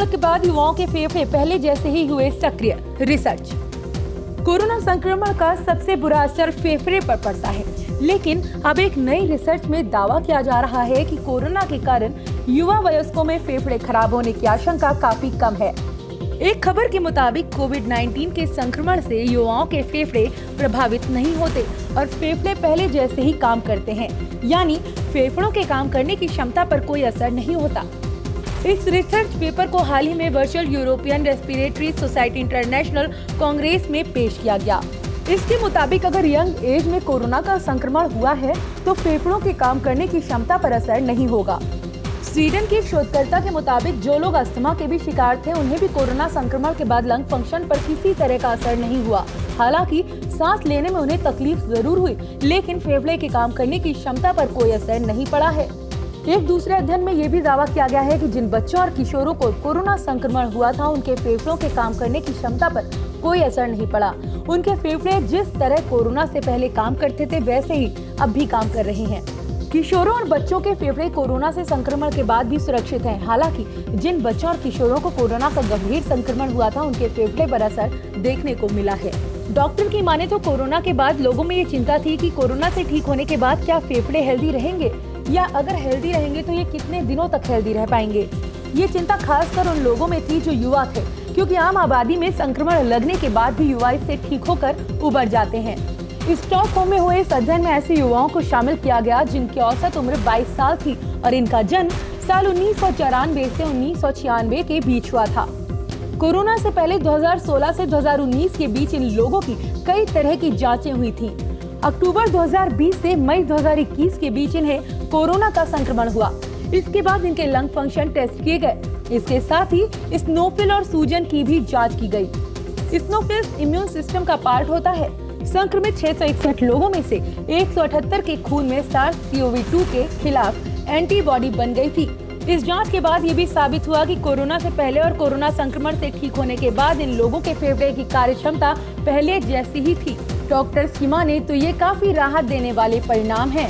संक्रमण के बाद युवाओं के फेफड़े पहले जैसे ही हुए सक्रिय। रिसर्च। कोरोना संक्रमण का सबसे बुरा असर फेफड़े पर पड़ता है, लेकिन अब एक नई रिसर्च में दावा किया जा रहा है कि कोरोना के कारण युवा वयस्कों में फेफड़े खराब होने की आशंका काफी कम है। एक खबर के मुताबिक कोविड-19 के संक्रमण से युवाओं के फेफड़े प्रभावित नहीं होते और फेफड़े पहले जैसे ही काम करते हैं, यानी फेफड़ों के काम करने की क्षमता पर कोई असर नहीं होता। इस रिसर्च पेपर को हाल ही में virtual European respiratory society international Congress में पेश किया गया। इसके मुताबिक अगर यंग एज में कोरोना का संक्रमण हुआ है तो फेफड़ों के काम करने की क्षमता पर असर नहीं होगा। स्वीडन के एक शोधकर्ता के मुताबिक जो लोग अस्थमा के भी शिकार थे, उन्हें भी कोरोना संक्रमण के बाद लंग फंक्शन पर किसी तरह का असर नहीं हुआ। हालांकि सांस लेने में उन्हें तकलीफ जरूर हुई, लेकिन फेफड़े के काम करने की क्षमता पर कोई असर नहीं पड़ा है। एक दूसरे अध्ययन में ये भी दावा किया गया है कि जिन बच्चों और किशोरों को कोरोना संक्रमण हुआ था, उनके फेफड़ों के काम करने की क्षमता पर कोई असर नहीं पड़ा। उनके फेफड़े जिस तरह कोरोना से पहले काम करते थे, वैसे ही अब भी काम कर रहे हैं। किशोरों और बच्चों के फेफड़े कोरोना से संक्रमण के बाद भी सुरक्षित हैं। हालांकि जिन बच्चों और किशोरों को कोरोना का गंभीर संक्रमण हुआ था, उनके फेफड़े पर असर देखने को मिला है। डॉक्टर की माने तो कोरोना के बाद लोगों में ये चिंता थी कि कोरोना से ठीक होने के बाद क्या फेफड़े हेल्दी रहेंगे, या अगर हेल्दी रहेंगे तो ये कितने दिनों तक हेल्दी रह पाएंगे। ये चिंता खासकर उन लोगों में थी जो युवा थे, क्योंकि आम आबादी में संक्रमण लगने के बाद भी युवा इससे ठीक होकर उबर जाते हैं। स्टॉकहोम में हुए इस अध्ययन में ऐसे युवाओं को शामिल किया गया जिनकी औसत उम्र 22 साल थी और इनका जन्म साल 1994 से 1996 के बीच हुआ था। कोरोना से पहले 2016 से 2019 के बीच इन लोगों की कई तरह की जांचें हुई थी। अक्टूबर 2020 से मई 2021 के बीच इन्हें कोरोना का संक्रमण हुआ। इसके बाद इनके लंग फंक्शन टेस्ट किए गए। इसके साथ ही स्नोफिल और सूजन की भी जांच की गई। स्नोफिल इम्यून सिस्टम का पार्ट होता है। संक्रमित 661 लोगों में से 178 के खून में SARS-CoV-2 के खिलाफ एंटीबॉडी बन गई थी। इस जांच के बाद ये भी साबित हुआ कि कोरोना से पहले और कोरोना संक्रमण से ठीक होने के बाद इन लोगों के फेफड़े की कार्य क्षमता पहले जैसी ही थी। डॉक्टर्स की माने तो ये काफी राहत देने वाले परिणाम हैं।